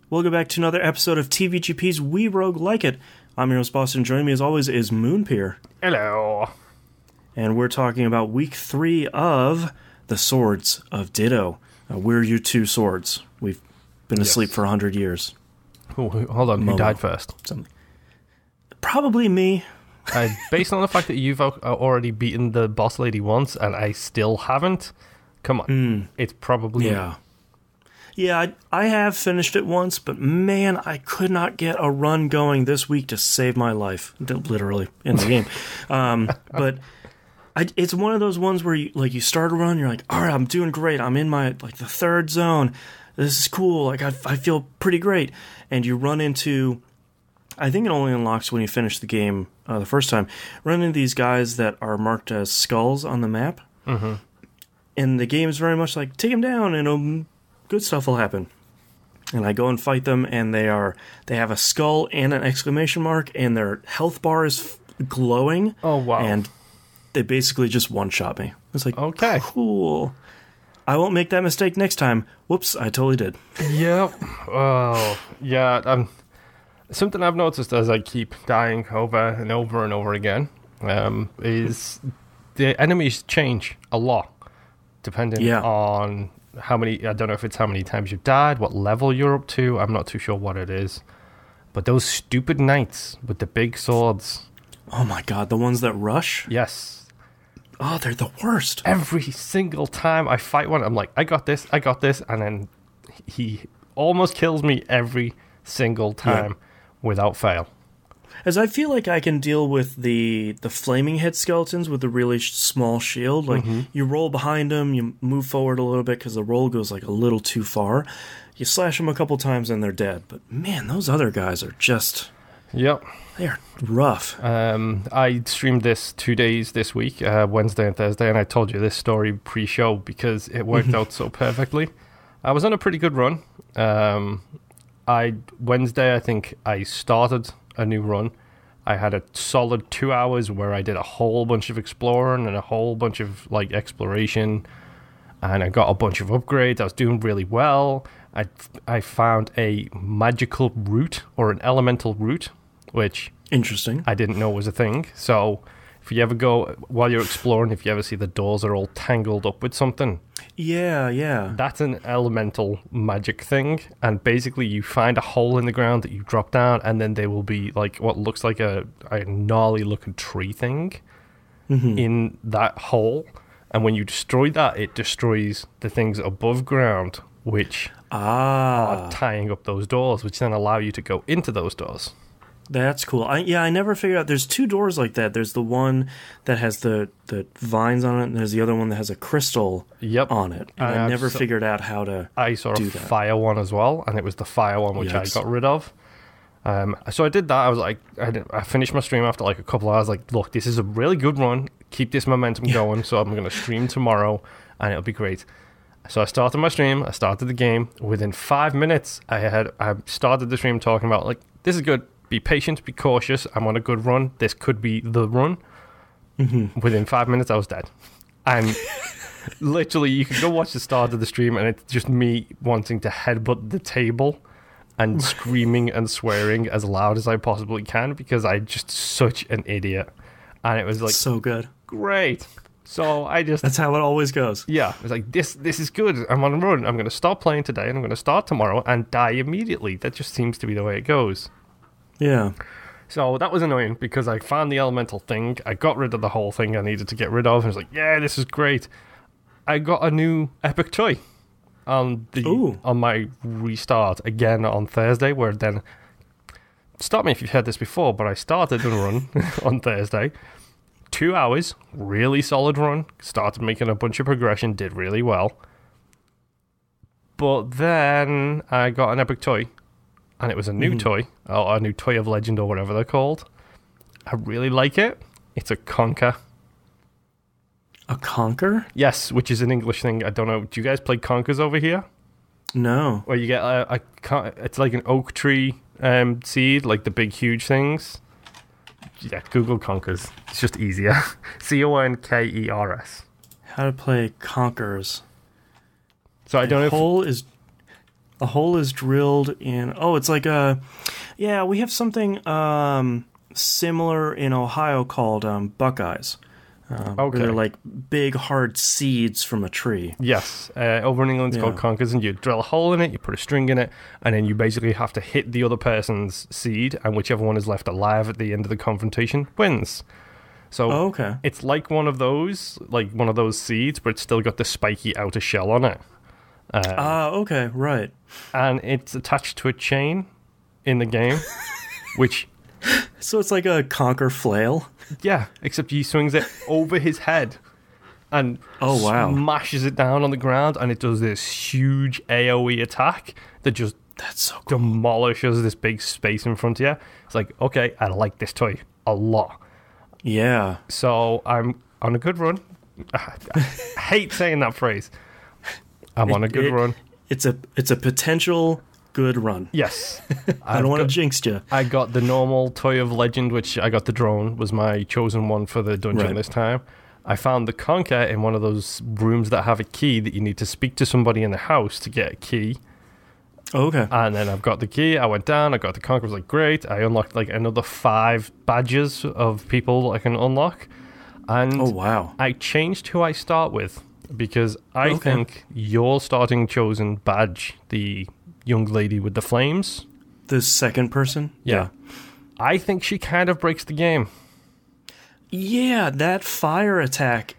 Welcome back to another episode of TVGP's We Roguelike It. I'm your host, Boston. Joining me as always is Moonpeer. Hello. And we're talking about week 3 of The Swords of Ditto. We're your two swords. We've been asleep for 100 years. Oh, hold on, who died first? Probably me. Based on the fact that you've already beaten the boss lady once and I still haven't, come on, it's probably me. Yeah, I have finished it once, but man, I could not get a run going this week to save my life, literally, in the game. But it's one of those ones where you start a run, you're like, all right, I'm doing great, I'm in my, the third zone, this is cool, I feel pretty great, and you run into, I think it only unlocks when you finish the game the first time, run into these guys that are marked as skulls on the map, and the game is very much like, take them down, and good stuff will happen. And I go and fight them, and they have a skull and an exclamation mark, and their health bar is glowing. Oh, wow. And they basically just one-shot me. It's like, okay, cool. I won't make that mistake next time. Whoops, I totally did. Yep. Oh, yeah. Something I've noticed as I keep dying over and over and over again is the enemies change a lot, depending on how many, I don't know if it's how many times you've died, what level you're up to, I'm not too sure what it is. But those stupid knights with the big swords. Oh my god, the ones that rush? Yes. Oh, they're the worst. Every single time I fight one, I'm like, I got this, and then he almost kills me every single time without fail. As I feel like I can deal with the flaming head skeletons with the really small shield. Like, you roll behind them, you move forward a little bit because the roll goes, a little too far. You slash them a couple times and they're dead. But, man, those other guys are just... Yep. They're rough. I streamed this 2 days this week, Wednesday and Thursday, and I told you this story pre-show because it worked out so perfectly. I was on a pretty good run. Wednesday, I think I started a new run. I had a solid 2 hours where I did a whole bunch of exploring and a whole bunch of exploration, and I got a bunch of upgrades. I was doing really well. I found a magical root or an elemental root, which interesting. I didn't know was a thing. So if you ever go while you're exploring, if you ever see the doors are all tangled up with something, that's an elemental magic thing. And basically you find a hole in the ground that you drop down, and then there will be what looks like a gnarly looking tree thing in that hole. And when you destroy that, it destroys the things above ground, which are tying up those doors, which then allow you to go into those doors. That's cool. I never figured out. There's 2 doors like that. There's the one that has the vines on it, and there's the other one that has a crystal on it. And I never figured out how to do that. I saw a fire one as well, and it was the fire one which I got rid of. So I did that. I was like, I finished my stream after a couple hours. Look, this is a really good run. Keep this momentum going. So I'm going to stream tomorrow, and it'll be great. So I started my stream. I started the game. Within 5 minutes, I started the stream talking about this is good. Be patient, be cautious. I'm on a good run. This could be the run. Within 5 minutes, I was dead. And literally, you can go watch the start of the stream, and it's just me wanting to headbutt the table and screaming and swearing as loud as I possibly can because I'm just such an idiot. And it was so good. Great. So that's how it always goes. Yeah. It was this is good. I'm on a run. I'm going to stop playing today, and I'm going to start tomorrow and die immediately. That just seems to be the way it goes. Yeah. So that was annoying because I found the elemental thing. I got rid of the whole thing I needed to get rid of. I was like, yeah, this is great. I got a new epic toy on my restart again on Thursday, where then, stop me if you've heard this before, but I started a run on Thursday. 2 hours, really solid run. Started making a bunch of progression, did really well. But then I got an epic toy. And it was a new toy, or a new toy of legend, or whatever they're called. I really like it. It's a conker. A conker? Yes, which is an English thing. I don't know. Do you guys play conkers over here? No. Where you get it's like an oak tree seed, like the big, huge things. Yeah, Google conkers. It's just easier. Conkers. How to play conkers. So I don't know hole is... A hole is drilled in. Oh, it's like a. Yeah, we have something similar in Ohio called Buckeyes. Okay. They're like big, hard seeds from a tree. Yes. Over in England, it's called conkers, and you drill a hole in it, you put a string in it, and then you basically have to hit the other person's seed, and whichever one is left alive at the end of the confrontation wins. So it's like one of those seeds, but it's still got the spiky outer shell on it. Okay, right. And it's attached to a chain in the game, which... So it's like a conker flail? Yeah, except he swings it over his head and smashes it down on the ground, and it does this huge AoE attack that just demolishes this big space in front of you. It's like, okay, I like this toy a lot. Yeah. So I'm on a good run. I hate saying that phrase. I'm on a good run. It's a potential good run. Yes. I don't want to jinx you. I got the normal Toy of Legend, which I got the drone, was my chosen one for the dungeon this time. I found the conker in one of those rooms that have a key that you need to speak to somebody in the house to get a key. Okay. And then I've got the key. I went down. I got the conker. I was like, great. I unlocked like another 5 badges of people I can unlock. And I changed who I start with because I think your starting chosen badge, the young lady with the flames. The second person? Yeah. I think she kind of breaks the game. Yeah, that fire attack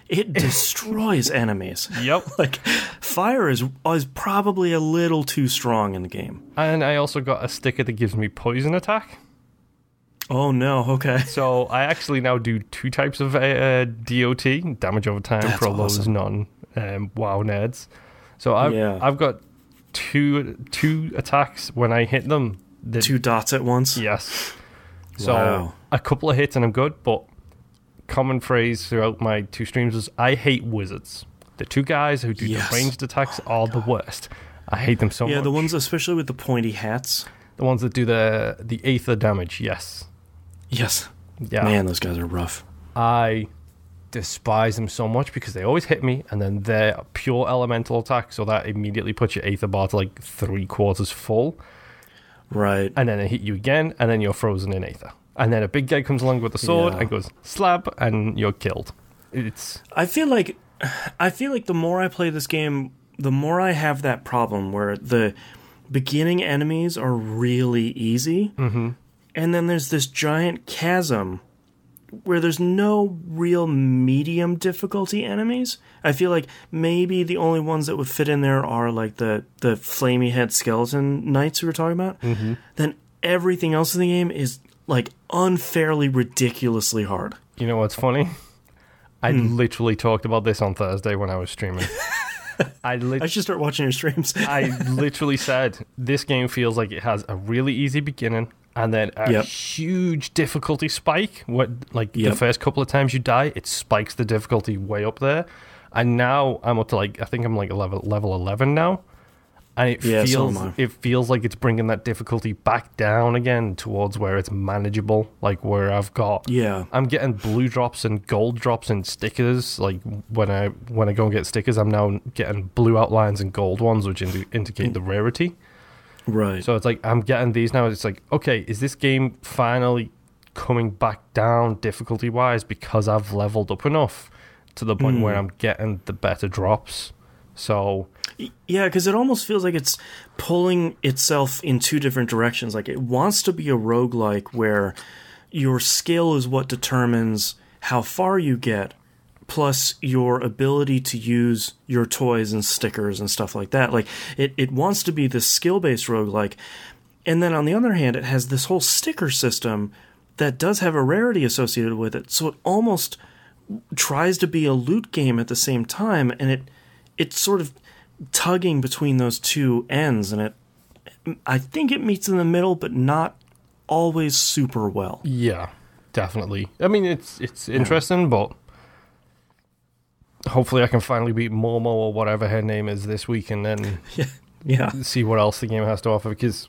it destroys enemies. Yep. Like, fire is probably a little too strong in the game. And I also got a sticker that gives me poison attack. Oh, no. Okay. So I actually now do 2 types of DOT, damage over time, for all those non-WoW nerds. So I've got two attacks when I hit them. 2 dots at once? Yes. So a couple of hits and I'm good, but common phrase throughout my 2 streams was, I hate wizards. The 2 guys who do the ranged attacks are the worst. I hate them so much. Yeah, the ones especially with the pointy hats. The ones that do the aether damage, yes. Yes. Yeah. Man, those guys are rough. I despise them so much because they always hit me, and then they're pure elemental attack, so that immediately puts your aether bar to like 3/4 full. Right. And then they hit you again, and then you're frozen in aether. And then a big guy comes along with a sword and goes slab, and you're killed. I feel like the more I play this game, the more I have that problem where the beginning enemies are really easy, and then there's this giant chasm where there's no real medium difficulty enemies. I feel like maybe the only ones that would fit in there are like the flamey head skeleton knights we were talking about. Then everything else in the game is like unfairly ridiculously hard. You know what's funny? I literally talked about this on Thursday when I was streaming. I should start watching your streams. I literally said, this game feels like it has a really easy beginning and then a huge difficulty spike. The first couple of times you die, it spikes the difficulty way up there. And now I'm up to I think I'm level 11 now. And it feels like it's bringing that difficulty back down again towards where it's manageable, like where I'm getting blue drops and gold drops and stickers. Like when I go and get stickers, I'm now getting blue outlines and gold ones, which indicate the rarity. Right. So it's like I'm getting these now. It's like, okay, is this game finally coming back down difficulty wise because I've leveled up enough to the point where I'm getting the better drops? So yeah, because it almost feels like it's pulling itself in 2 different directions. Like it wants to be a roguelike where your skill is what determines how far you get, plus your ability to use your toys and stickers and stuff like that. Like it wants to be this skill-based roguelike. And then on the other hand, it has this whole sticker system that does have a rarity associated with it. So it almost tries to be a loot game at the same time, and it's sort of tugging between those 2 ends, and I think it meets in the middle, but not always super well. Yeah, definitely. I mean, it's interesting, but hopefully I can finally beat Momo or whatever her name is this week, and then see what else the game has to offer, because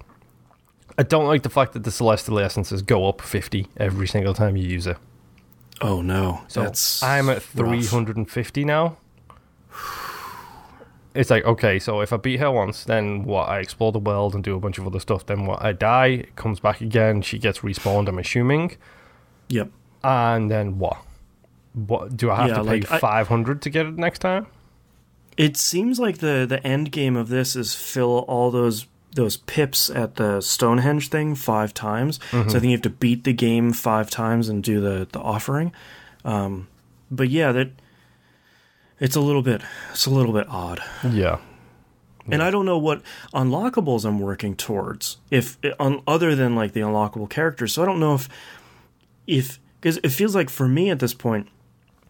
I don't like the fact that the Celestial Essences go up 50 every single time you use it. Oh, no. So I'm at 350 now. it's like, okay, so if I beat her once, then what? I explore the world and do a bunch of other stuff. Then what? I die, it comes back again, she gets respawned, I'm assuming. Yep. And then what? What do I have to pay 500 to get it next time? It seems like the end game of this is fill all those pips at the Stonehenge thing 5 times. Mm-hmm. So I think you have to beat the game 5 times and do the offering. But yeah, it's a little bit odd. Yeah. And I don't know what unlockables I'm working towards, other than like the unlockable characters. So I don't know if because it feels like for me at this point,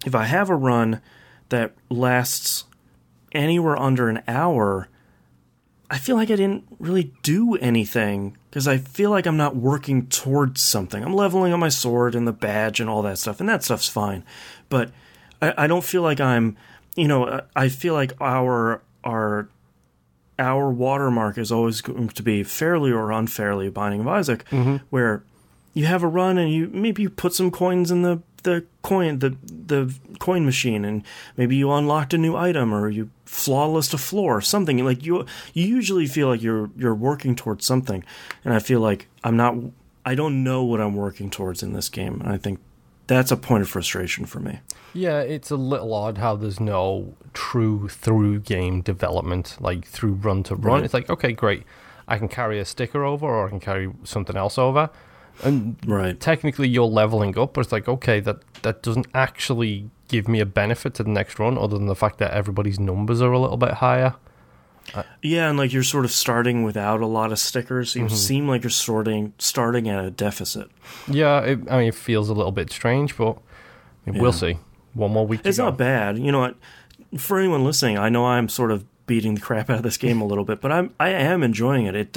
if I have a run that lasts anywhere under an hour, I feel like I didn't really do anything because I feel like I'm not working towards something. I'm leveling up my sword and the badge and all that stuff, and that stuff's fine. But I don't feel like I'm, I feel like our watermark is always going to be fairly or unfairly Binding of Isaac, mm-hmm. where you have a run and you put some coins in the coin machine, and maybe you unlocked a new item or you flawless a floor, something like you usually feel like you're working towards something, and I feel like I don't know what I'm working towards in this game, and I think that's a point of frustration for me. Yeah, it's a little odd how there's no true through game development, like through run to run. Right. It's like, okay, great, I can carry a sticker over or I can carry something else over. And technically you're leveling up, but it's like, okay, that doesn't actually give me a benefit to the next run other than the fact that everybody's numbers are a little bit higher. Yeah, and like you're sort of starting without a lot of stickers. You mm-hmm. seem like you're starting at a deficit. Yeah, it feels a little bit strange, but we'll see. One more week to It's go. not bad. You know what? For anyone listening, I know I'm sort of beating the crap out of this game a little bit, but I am enjoying it.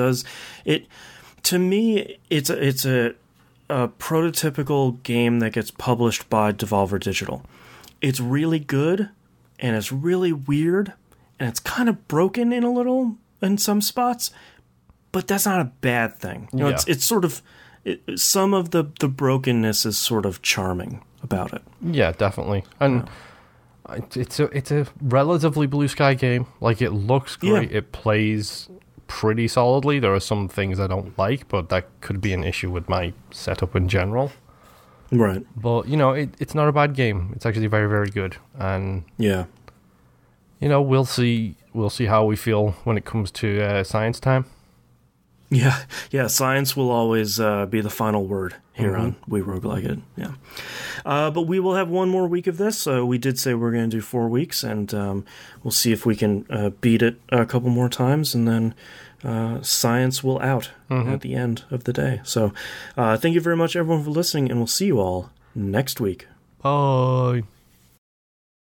To me, it's a prototypical game that gets published by Devolver Digital. It's really good, and it's really weird, and it's kind of broken in some spots, but that's not a bad thing. It's sort of some of the brokenness is sort of charming about it. Yeah, definitely, and it's a relatively blue sky game. Like, it looks great. Yeah. It plays pretty solidly. There are some things I don't like, but that could be an issue with my setup in general. Right. But, it's not a bad game. It's actually very, very good. And, yeah, we'll see how we feel when it comes to science time. Yeah, science will always be the final word here mm-hmm. on We Roguelike It. Yeah. But we will have one more week of this. We did say we're going to do 4 weeks, and we'll see if we can beat it a couple more times, and then science will out mm-hmm. at the end of the day. So thank you very much, everyone, for listening, and we'll see you all next week. Bye.